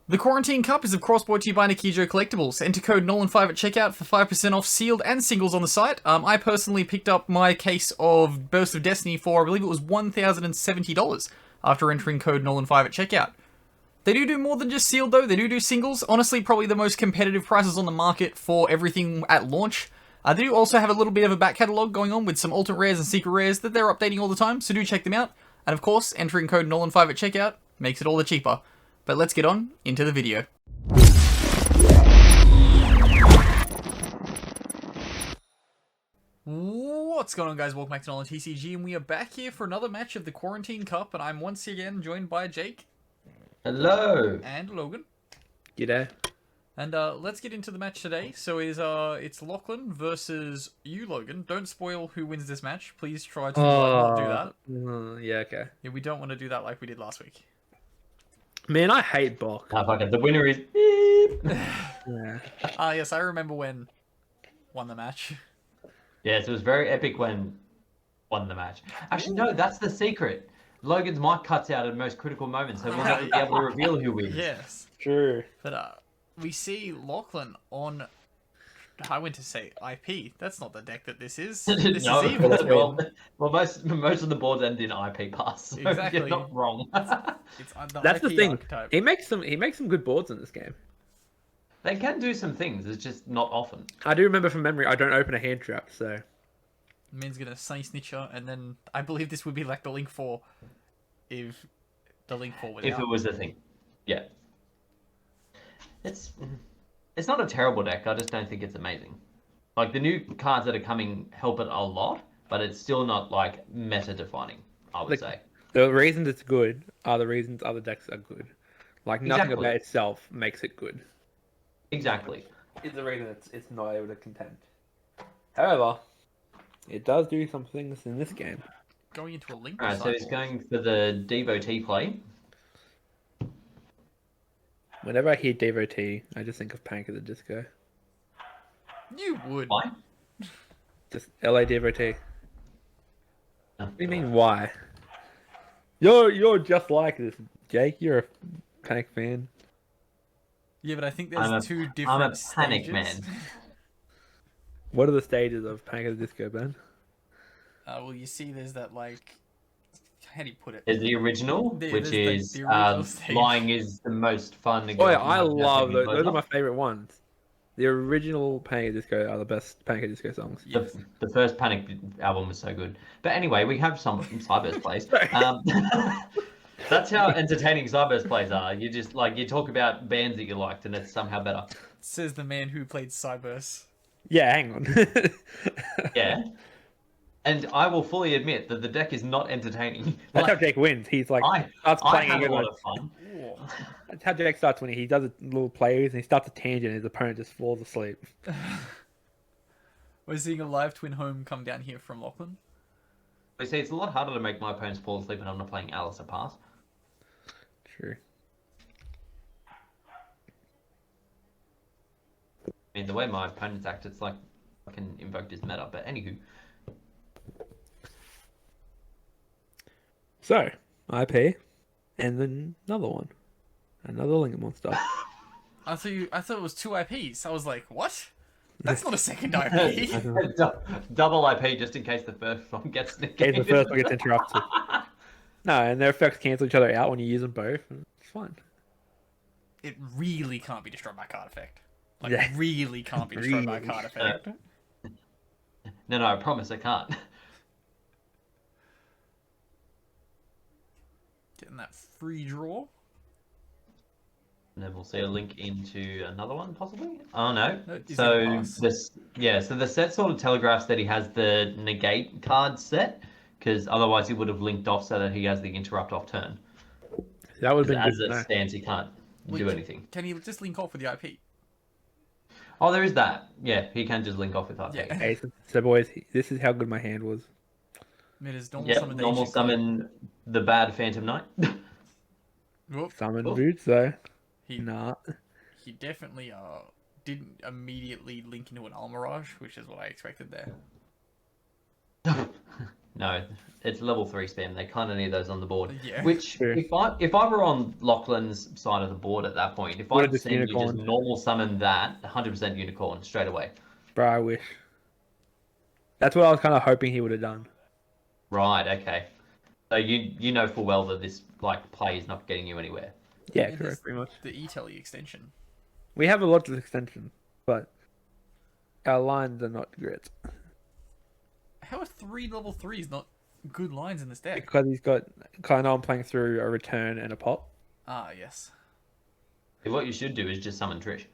The Quarantine Cup is of course brought to you by NolanTCG Collectibles. Enter code NOLAN5 at checkout for 5% off sealed and singles on the site. I personally picked up my case of Burst of Destiny for, I believe it was $1,070 after entering code NOLAN5 at checkout. They do more than just sealed though, they do singles. Honestly, probably the most competitive prices on the market for everything at launch. They do also have a little bit of a back catalogue going on with some alternate rares and secret rares that they're updating all the time, so do check them out. And of course, entering code NOLAN5 at checkout makes it all the cheaper. But let's get on into the video. What's going on, guys? Welcome back to NolanTCG, and we are back here for another match of the Quarantine Cup, and I'm once again joined by Jake. Hello. And Logan. G'day. And let's get into the match today. So it's Lachlan versus you, Logan. Don't spoil who wins this match. Please try to not do that. Yeah, okay. Yeah, we don't want to do that like we did last week. Man, I hate Bok. Ah, fuck it. The winner is... Yeah. Yes, I remember when won the match. Yes, it was very epic when won the match. Actually, no, that's the secret. Logan's mic cuts out at the most critical moments, so we'll never be able to reveal who wins. Yes. True. But we see Lachlan on... I went to say IP. That's not the deck that this is. This No, is evil. well, most of the boards end in IP pass, so Exactly. you're not wrong. It's That's the IP thing. archetype. He makes some good boards in this game. They can do some things, it's just not often. I do remember from memory, I don't open a hand trap, so Man's gonna Sunny Snitcher, and then I believe this would be like the Link 4 if the Link 4 was If out. it was a thing. Yeah. It's not a terrible deck, I just don't think it's amazing. Like, the new cards that are coming help it a lot, but it's still not, like, meta-defining, I would say. the reasons it's good are the reasons other decks are good. Like nothing Exactly. about itself makes it good. Exactly. It's the reason it's not able to contend. However, it does do some things in this game. Going into a Link Alright, so he's cycle. going for the devotee play. Whenever I hear Devotee, I just think of Panic at the Disco. You would. Why? Just LA Devotee. No. What do you mean, why? You're just like this, Jake. You're a Panic fan. Yeah, but I think there's two different I'm a panic stages. man. What are the stages of Panic at the Disco, Ben? Well, you see there's that, like... How do you put it? There's the original, There's which the is original stage. lying is the most fun. Oh yeah, I love those. Those are my favorite ones. The original Panic at the Disco are the best Panic at the Disco songs. Yes. The first Panic album was so good. But anyway, we have some Cyburst plays. That's how entertaining Cyburst plays are. You just you talk about bands that you liked, and it's somehow better. Says the man who played Cyburst. Yeah, hang on. Yeah. And I will fully admit that the deck is not entertaining. That's how Jake wins. He's like starts I playing have a again. lot of fun. That's how Jake starts winning. He does a little plays and he starts a tangent and his opponent just falls asleep. We're seeing a live twin home come down here from Lachlan. You see, it's a lot harder to make my opponents fall asleep when I'm not playing Alice at pass. True. I mean, the way my opponents act, it's like I can invoke this meta. But anywho, So, IP, and then another one. Another Lingam monster. I thought it was two IPs. I was like, what? That's not a second IP. double IP just in case the first one gets In case negated. the first one gets interrupted. No, and their effects cancel each other out when you use them both. It's fine. It really can't be destroyed by card effect. Like, Yeah. really can't be destroyed by Really. card effect. No, I promise I can't. Getting that free draw. And then we'll see a link into another one, possibly. Oh no. No, he's So gonna pass. so the set sort of telegraphs that he has the negate card set, because otherwise he would have linked off so that he has the interrupt off turn. That would have been As good to it know. stands, he can't do Wait, anything. Can he just link off with the IP? Oh, there is that. Yeah, he can just link off with IP. Yeah. Okay, so boys, this is how good my hand was. I mean, it's normal Yep, summon. normal summon the bad Phantom Knight. Whoop. Summon Cool. boots though. He Nah. he definitely didn't immediately link into an Almirage, which is what I expected there. No, it's level 3 spam. They kind of need those on the board. Yeah. Which, True. if I were on Lachlan's side of the board at that point, if Would've I'd just seen you just unicorned. normal summon that, 100% unicorn straight away. Bro, I wish. That's what I was kind of hoping he would have done. Right. Okay. So you know full well that this like play is not getting you anywhere. Yeah, There's correct, pretty much. The E-Telly extension. We have a lot of extensions, but our lines are not great. How are 3 level 3s not good lines in this deck? Because he's got kind of I'm playing through a return and a pop. Ah, yes. What you should do is just summon Trish.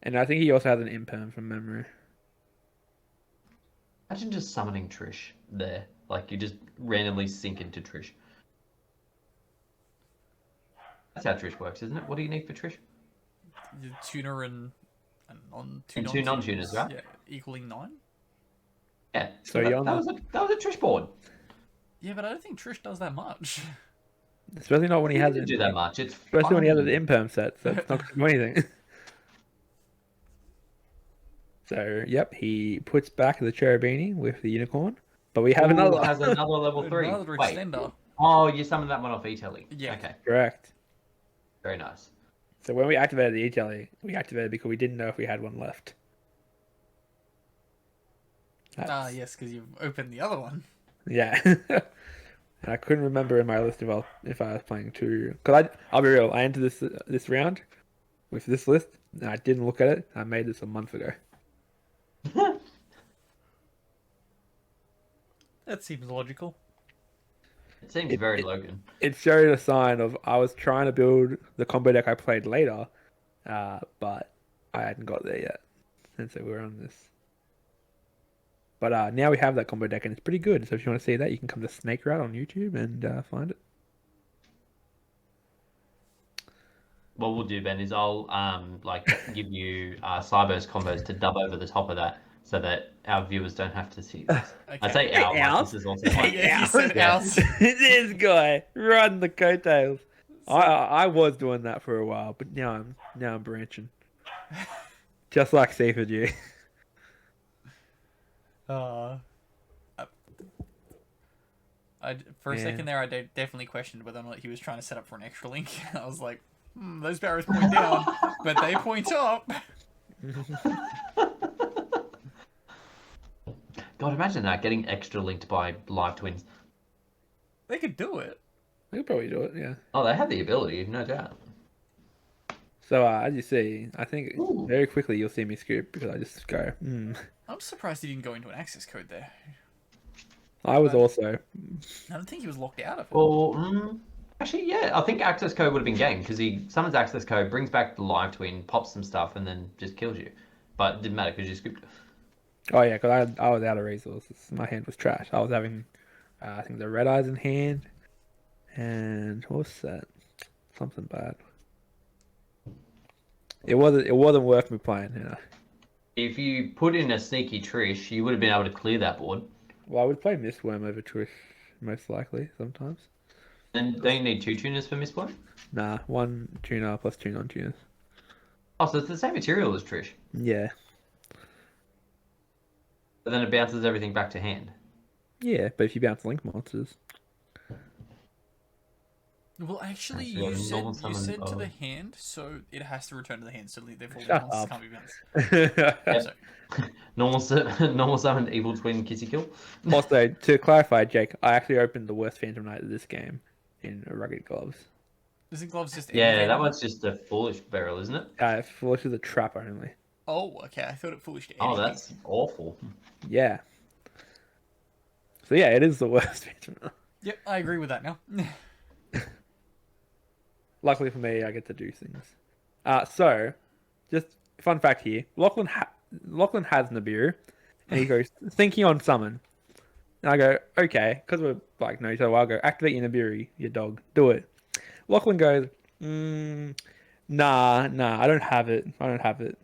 And I think he also has an imperm from memory. Imagine just summoning Trish there. Like you just randomly sink into Trish. That's how Trish works, isn't it? What do you need for Trish? Your tuner and And two non-tuners, right? Yeah, equaling 9. Yeah. So that, you're that was a Trish board. Yeah, but I don't think Trish does that much. Especially not when he He has doesn't it. do that much. It's Especially when he has fun. the imperm set, so it's not going to do anything. So, yep, he puts back the Cherubini with the unicorn. But we have Ooh, another. has another level 3. Another Wait. extender. Oh, you summoned that one off E-Telly. Yeah. Okay. Correct. Very nice. So when we activated the E-Telly, we activated because we didn't know if we had one left. Ah, That's- yes, because you've opened the other one. Yeah. And I couldn't remember in my list if I was playing two. Because I'll be real, I entered this round with this list, and I didn't look at it. I made this a month ago. That seems logical. It seems very Logan. It showed a sign of I was trying to build the combo deck I played later, but I hadn't got there yet. And so we're on this. But now we have that combo deck, and it's pretty good. So if you want to see that, you can come to Snake Rat on YouTube and find it. What we'll do, Ben, is I'll like give you Cyber's combos to dub over the top of that, so that our viewers don't have to see this. I Okay. say our, like, this is also like, Yeah, he said Yeah. ours. This guy run the coattails. I was doing that for a while, but now I'm branching. Just like Safer G. For a Yeah. second there, I definitely questioned whether or not he was trying to set up for an extra link. I was like, those barrows point down, but they point up. God, imagine that, getting extra linked by live twins. They could do it. I could probably do it, yeah. Oh, they have the ability, no doubt. So as you see, I think Ooh. very quickly you'll see me scoop because I just go. I'm surprised he didn't go into an access code there. I was also. I don't think he was locked out of it. Well, actually, yeah, I think access code would have been game because he summons access code, brings back the live twin, pops some stuff, and then just kills you. But it didn't matter because you scooped. Oh yeah, because I was out of resources. My hand was trash. I was having, I think the red eyes in hand, and what's that? Something bad. It wasn't worth me playing. You know. If you put in a sneaky Trish, you would have been able to clear that board. Well, I would play Mistworm over Trish, most likely sometimes. And don't you need 2 tuners for Mistborn? Nah, 1 tuner plus 2 non-tuners. Oh, so it's the same material as Trish. Yeah. But then it bounces everything back to hand. Yeah, but if you bounce link monsters. Well, actually, So you have you normal said summon to the of- hand, so it has to return to the hand. So therefore, the Shut monsters up. can't be bounced. Yep. So, Normal summoned evil twin kissy kill. Also, to clarify, Jake, I actually opened the worst Phantom Knight of this game in Rugged Gloves. isn't gloves just Yeah, anything? that one's just a foolish barrel, isn't it? Foolish is a trap only. Oh, okay. I thought it foolish to Oh, anything. that's awful. Yeah. So yeah, it is the worst Phantom Knight. Yep, I agree with that now. Luckily for me, I get to do things. So, just fun fact here: Lachlan has Nibiru, and he goes thinking on summon. And I go, okay, because we're like no, so I'll go activate your Nibiru, your dog, do it. Lachlan goes, nah, I don't have it.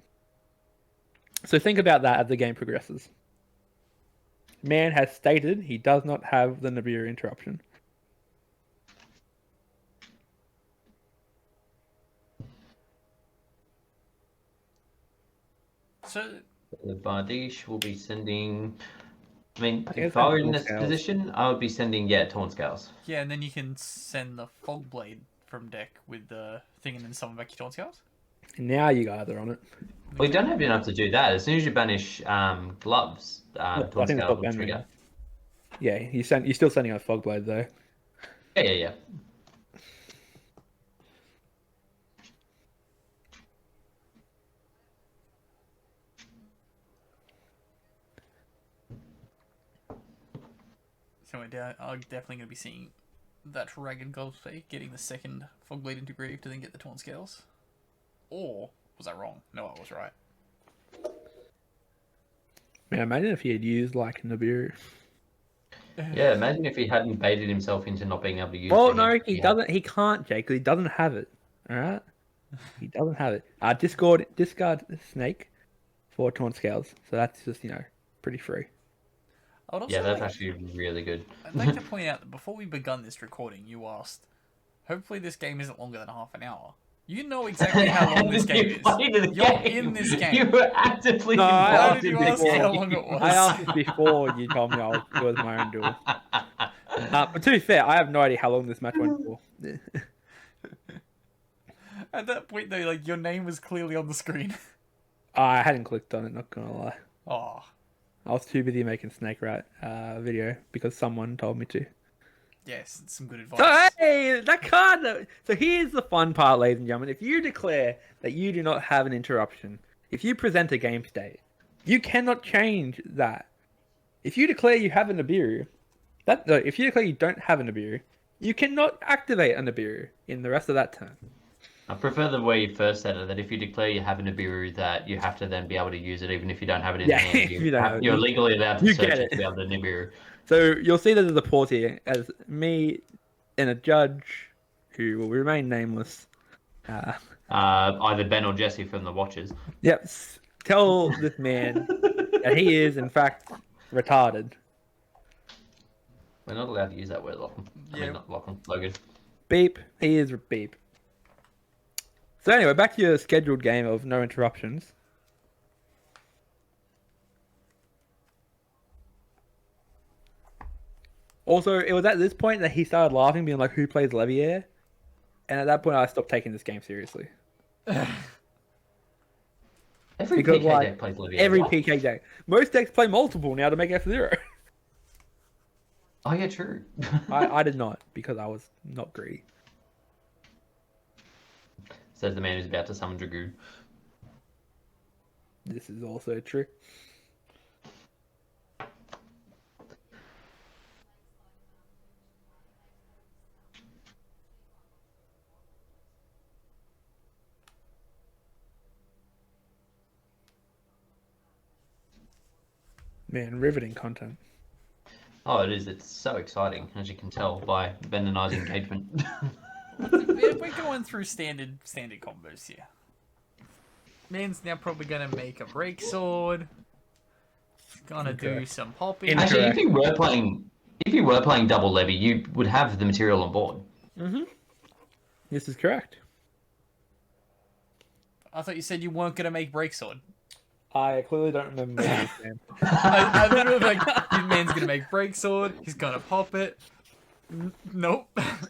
So think about that as the game progresses. Man has stated he does not have the Nibiru interruption. So, The Bardiche will be sending I mean, I think if it's I like were in Torn this Scales. position, I would be sending Torn Scales. Yeah, and then you can send the Fog Blade from deck with the thing and then summon back your Taunt Scales. Now you guys are on it. Well, you don't have enough to do that. As soon as you banish gloves, I Taunt think it's Scales not will banning. trigger. Yeah, you're still sending out Fogblade though. Yeah. So I'm definitely going to be seeing that Ragged Gloves play, getting the second Fog Blade into Grave to then get the Taunt Scales. Or was I wrong? No, I was right. Man, imagine if he had used like Nibiru. Yeah, imagine if he hadn't baited himself into not being able to use. Well, the no, hit he had. doesn't. He can't, Jake. 'Cause he doesn't have it. All right, he doesn't have it. Discard Snake for Taunt Scales. So that's just pretty free. I would also Yeah, that's like, actually really good. I'd like to point out that before we begun this recording, you asked, hopefully this game isn't longer than half an hour. You know exactly how long this game is. You're in this game. You were actively No, I Why asked did this you ask before. how long it was? I asked this before you told me it was my own duel. But to be fair, I have no idea how long this match went for. At that point, though, like your name was clearly on the screen. I hadn't clicked on it. Not gonna lie. Oh, I was too busy making Snake Rat video because someone told me to. yes, it's some good advice. So hey, that card. So here's the fun part, ladies and gentlemen. If you declare that you do not have an interruption, if you present a game state, you cannot change that. If you declare you have a Nibiru, if you declare you don't have a Nibiru, you cannot activate a Nibiru in the rest of that turn. I prefer the way you first said it, that if you declare you have a Nibiru, that you have to then be able to use it, even if you don't have it in Yeah, hand. if you don't have it, You're legally allowed to you search get it it. to be able to Nibiru. So you'll see that there's a pause here as me and a judge who will remain nameless. Either Ben or Jesse from the Watchers. Yep. Tell this man that he is, in fact, retarded. We're not allowed to use that word, Lachlan. I Yeah. mean, not Lachlan, Logan. Beep. He is beep. So anyway, back to your scheduled game of no interruptions. Also, it was at this point that he started laughing, being like, "Who plays Levier?" And at that point, I stopped taking this game seriously. Every Because, PK like, deck plays Livia. Every What? PK deck. Most decks play multiple now to make F-Zero. Oh, yeah, true. I did not, because I was not greedy. Says the man who's about to summon Dragoon. This is also true. Man, riveting content. Oh, it is. It's so exciting, as you can tell by Ben and I's engagement. We're going through standard combos here. Man's now probably gonna make a break sword. Gonna do some popping. In- Actually, Incorrect. if you were playing double levy, you would have the material on board. Mm-hmm. This is correct. I thought you said you weren't gonna make break sword. I clearly don't remember this game. I literally like, this man's gonna make break sword. He's gonna pop it. Nope,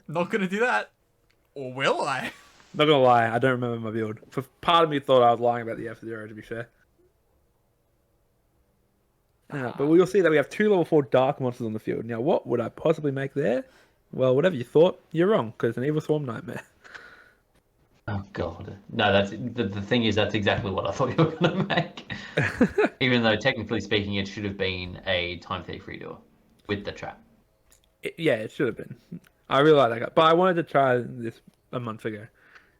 not gonna do that. Or will I? Not gonna lie, I don't remember my build. For part of me thought I was lying about the F-Zero, to be fair. But we'll see that we have 2 level 4 dark monsters on the field. Now, what would I possibly make there? Well, whatever you thought, you're wrong, because it's an Evil Swarm Nightmare. Oh god, no. That's the thing is that's exactly what I thought you were gonna make. Even though technically speaking, it should have been a time thief redo with the trap. Yeah, it should have been. I really like that guy. But I wanted to try this a month ago,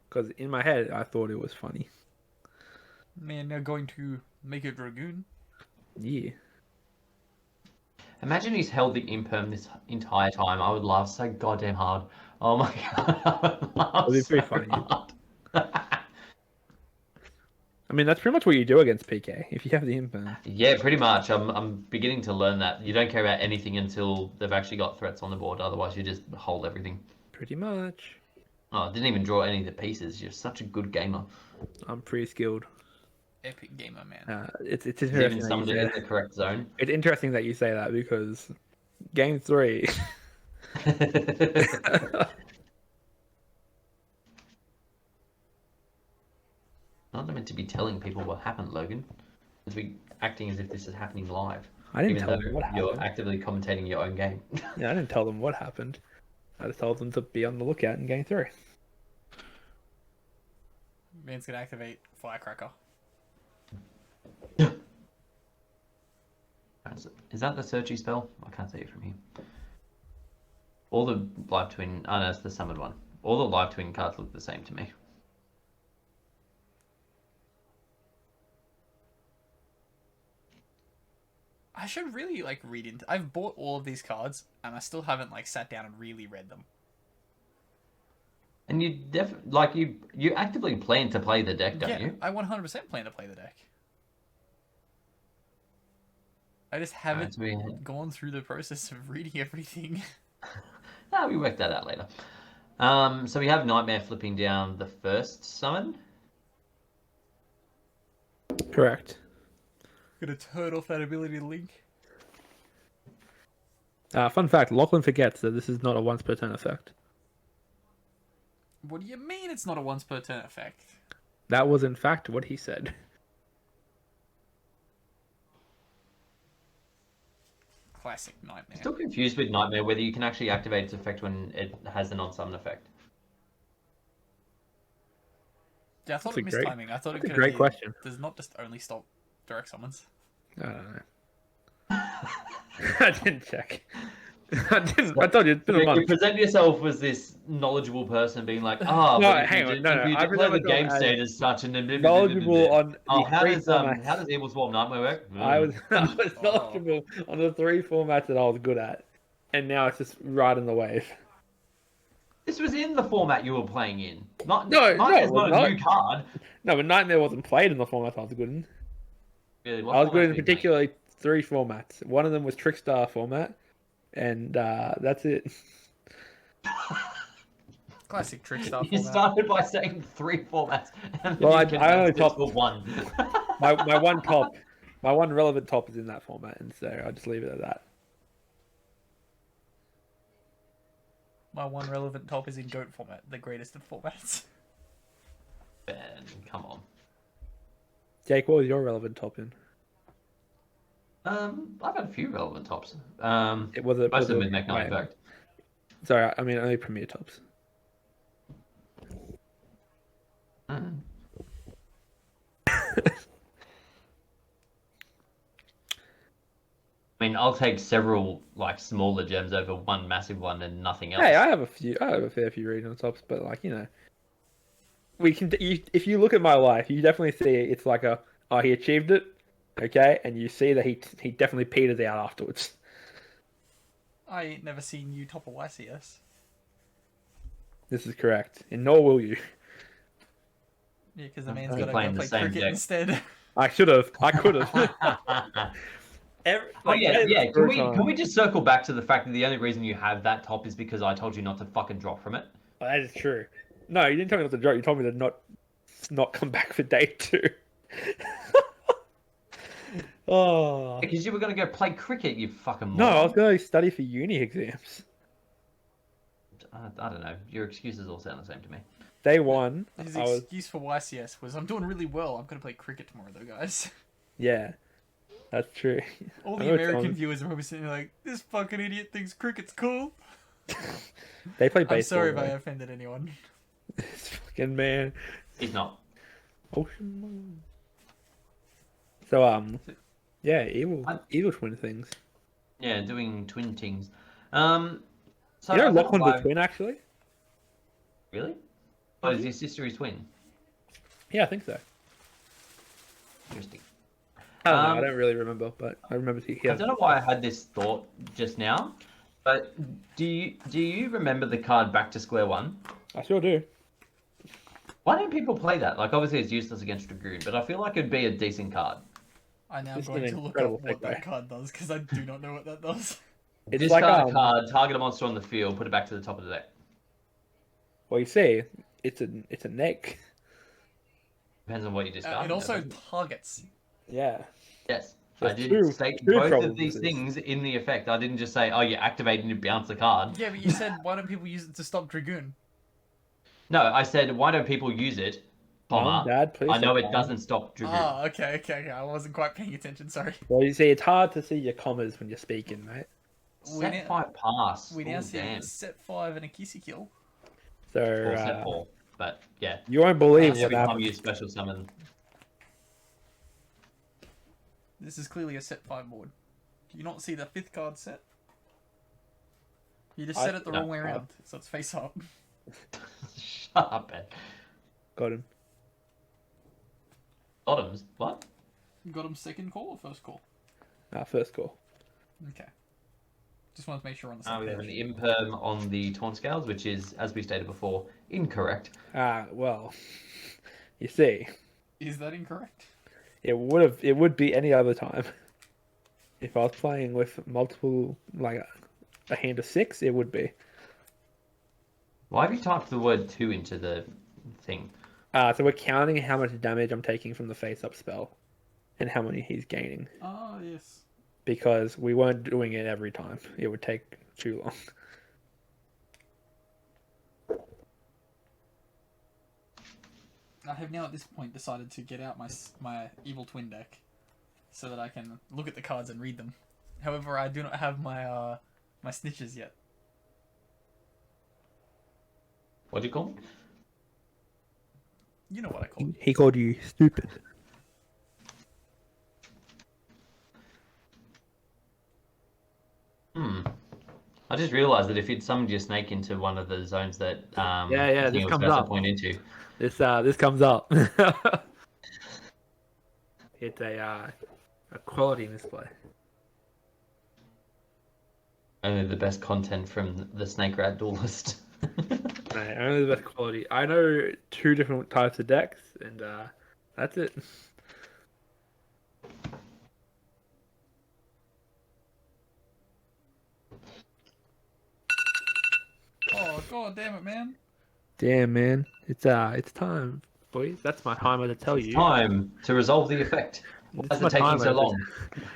because in my head, I thought it was funny. Man, now going to make a dragoon. Yeah. Imagine he's held the imperm this entire time. I would laugh so goddamn hard. Oh my god, I would laugh It'd be pretty so funny. hard. I mean, that's pretty much what you do against PK, if you have the imperm. Yeah, pretty much. I'm beginning to learn that you don't care about anything until they've actually got threats on the board. Otherwise, you just hold everything. Pretty much. Oh, I didn't even draw any of the pieces. You're such a good gamer. I'm pretty skilled. Epic gamer, man. It's He's even interesting that you summoned it say in that. the correct zone. It's interesting that you say that because game 3. Not meant to be telling people what happened, Logan. It's be acting as if this is happening live. I didn't Even tell though them what you're happened. actively commentating your own game. Yeah, I didn't tell them what happened. I just told them to be on the lookout in game 3. Man's gonna activate Firecracker. Is that the searchy spell? I can't see it from here. All the live twin. Oh no, it's the summoned one. All the live twin cards look the same to me. I should really like read into. I've bought all of these cards, and I still haven't like sat down and really read them. And you actively plan to play the deck, don't you? I 100% plan to play the deck. I just haven't gone through the process of reading everything. We work that out later. So we have Nightmare flipping down the first summon. Correct. Gonna turn off that ability to link. Fun fact, Lachlan forgets that this is not a once per turn effect. What do you mean it's not a once per turn effect? That was in fact what he said. Classic Nightmare. Still confused with Nightmare whether you can actually activate its effect when it has a non-summon effect. Yeah, I thought it missed timing. I thought it That's a could great question. Does not just only stop direct summons. I don't know. I didn't check. I didn't. I told you it's been a You month. present yourself as this knowledgeable person being like, oh, No, but hang on, no, if you I declare the present game myself state as such and knowledgeable on oh, the how three does formats. Evil Swarm Nightmare work? I was knowledgeable on the 3 formats that I was good at, and now it's just riding the wave. This was in the format you were playing in. Nightmare's not a new card. No, but Nightmare wasn't played in the formats I was good in. Really, I was good in particularly 3 formats. One of them was Trickstar format, and that's it. Classic Trickstar You format. started by saying 3 formats. And Well, then I only topped topped one. my one top, my one relevant top is in that format, and so I'll just leave it at that. My one relevant top is in GOAT format, the greatest of formats. Ben, come on. Jake, what was your relevant top in? I've had a few relevant tops. It was a, Most of them with Mech Knight wait. effect. Sorry, I mean only Premier tops. Mm. I mean, I'll take several like smaller gems over one massive one and nothing else. Hey, I have a fair few regional tops, but like we can. If you look at my life, you definitely see it's like he achieved it, okay, and you see that he definitely peters out afterwards. I ain't never seen you top a YCS. This is correct, and nor will you. Yeah, because the man's I'm got to playing go the play same cricket deck. instead. I should have. I could have. Can we just circle back to the fact that the only reason you have that top is because I told you not to fucking drop from it? Oh, that is true. No, you didn't tell me not to drop. You told me to not come back for day 2. Oh. Because you were going to go play cricket, you fucking moron. No, I was going to study for uni exams. I don't know. Your excuses all sound the same to me. Day 1, His I was... excuse for YCS was, I'm doing really well. I'm going to play cricket tomorrow, though, guys. Yeah, that's true. All the American viewers are probably sitting there like, this fucking idiot thinks cricket's cool. They play baseball. I'm sorry if I though. offended anyone. This fucking man. He's not. Ocean Moon. So yeah, evil twin things. Yeah, doing twin things. So You know, I don't Lachlan's why- a twin actually. Really? Oh, is your sister his twin? Yeah, I think so. Interesting. I don't know, I don't really remember, but I remember he I don't know why I had this thought just now, but do you remember the card Back to Square One? I sure do. Why don't people play that? Like, obviously it's useless against Dragoon, but I feel like it'd be a decent card. I now This is going an to look incredible up what that segue. card does, because I do not know what that does. It's Discard like a card, target a monster on the field, put it back to the top of the deck. well, you see, it's a neck. Depends on what you discard. It also targets. Yeah. Yes. There's I did two- state two both problems of these with this. things in the effect. I didn't just say, oh, you activate and you bounce the card. Yeah, but you said why don't people use it to stop Dragoon? No, I said, why don't people use it, Mom, comma, Dad, please I know stop it lying. doesn't stop Dragoon. Ah, okay. I wasn't quite paying attention. Sorry. Well, you see, it's hard to see your commas when you're speaking, mate. Set 5 pass. We now Ooh, see damn. set 5 and a Kissy kill. So Or set 4. But, yeah. you won't believe Every what time happened. you special summon. This is clearly a set 5 board. Do you not see the 5th card set? You just set it the wrong way around, so it's face up. Shut up, Ben. Got him. Bottoms? What? Got him second call or first call? First call. Okay. Just wanted to make sure we're on the same We have an page. imperm on the taunt scales, which is, as we stated before, incorrect. Well, you see, Is that incorrect? it would be any other time. If I was playing with multiple, like a hand of 6, it would be. Why have you typed the word 2 into the thing? So we're counting how much damage I'm taking from the face-up spell, and how many he's gaining. Ah, yes. Because we weren't doing it every time. It would take too long. I have now at this point decided to get out my Evil Twin deck so that I can look at the cards and read them. However, I do not have my my snitches yet. What do you call them? You know what I call it. He called you stupid. I just realised that if you'd summoned your snake into one of the zones that Yeah, the thing this was comes about up. to point into, This comes up. It's a quality misplay. only the best content from the Snake Rat Duelist. Mate, only the best quality. I know 2 different types of decks, and that's it. Oh god damn it, man! Damn, man, it's time, boys. That's my timer to tell you. Time to resolve the effect. Why It's is my it taking timer so to- long?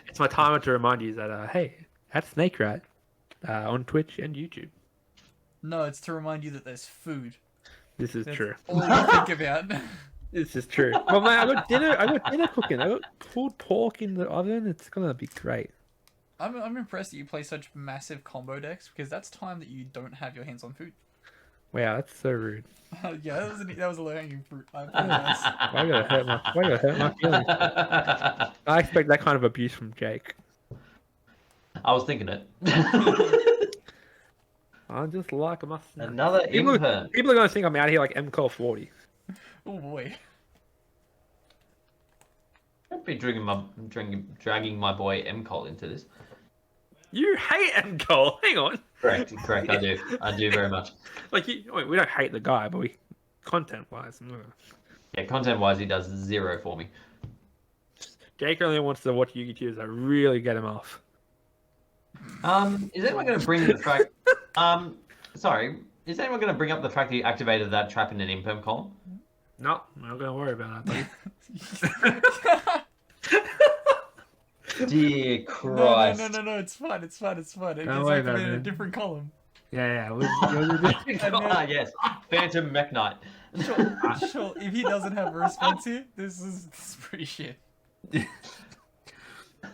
It's my timer to remind you that hey, at Snake Rat, on Twitch and YouTube. No, it's to remind you that there's food. This is That's true. all you think about. This is true. Well, man, I got dinner cooking. I got pulled pork in the oven. It's gonna be great. I'm impressed that you play such massive combo decks because that's time that you don't have your hands on food. Wow, that's so rude. Yeah, that was a low hanging fruit. I apologize. Why gotta hurt my feelings? I expect that kind of abuse from Jake. I was thinking it. I just like my snack. Another People imperm. are gonna think I'm out here like MCall40. Oh boy. Don't be dragging my boy M-Col into this. You hate MCall. Hang on. Correct, I do very much. Like we don't hate the guy, but we content-wise. Yeah, content-wise, he does 0 for me. Jake only wants to watch YouTubers that really get him off. Is anyone going to bring the fact? Sorry, is anyone going to bring up the fact that you activated that trap in an imperm column? No, I'm not gonna worry about that, buddy. Dear Christ! No, it's fine. It Don't gets worry activated about it, in a man. different column. Yeah. Ah, yes, Phantom Mech Knight. Sure, if he doesn't have a response here, this is pretty shit.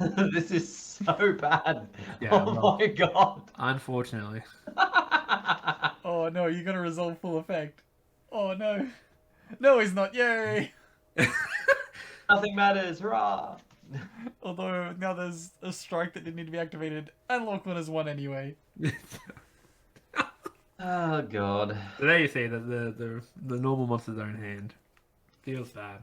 This is so bad. Yeah, oh well. my god. Unfortunately. Oh no, you're gonna resolve full effect. Oh no. No, he's not. Yay! Nothing matters. Hurrah! Although now there's a strike that didn't need to be activated, and Lachlan has won anyway. Oh god. So there you see the normal monsters are in hand. Feels bad.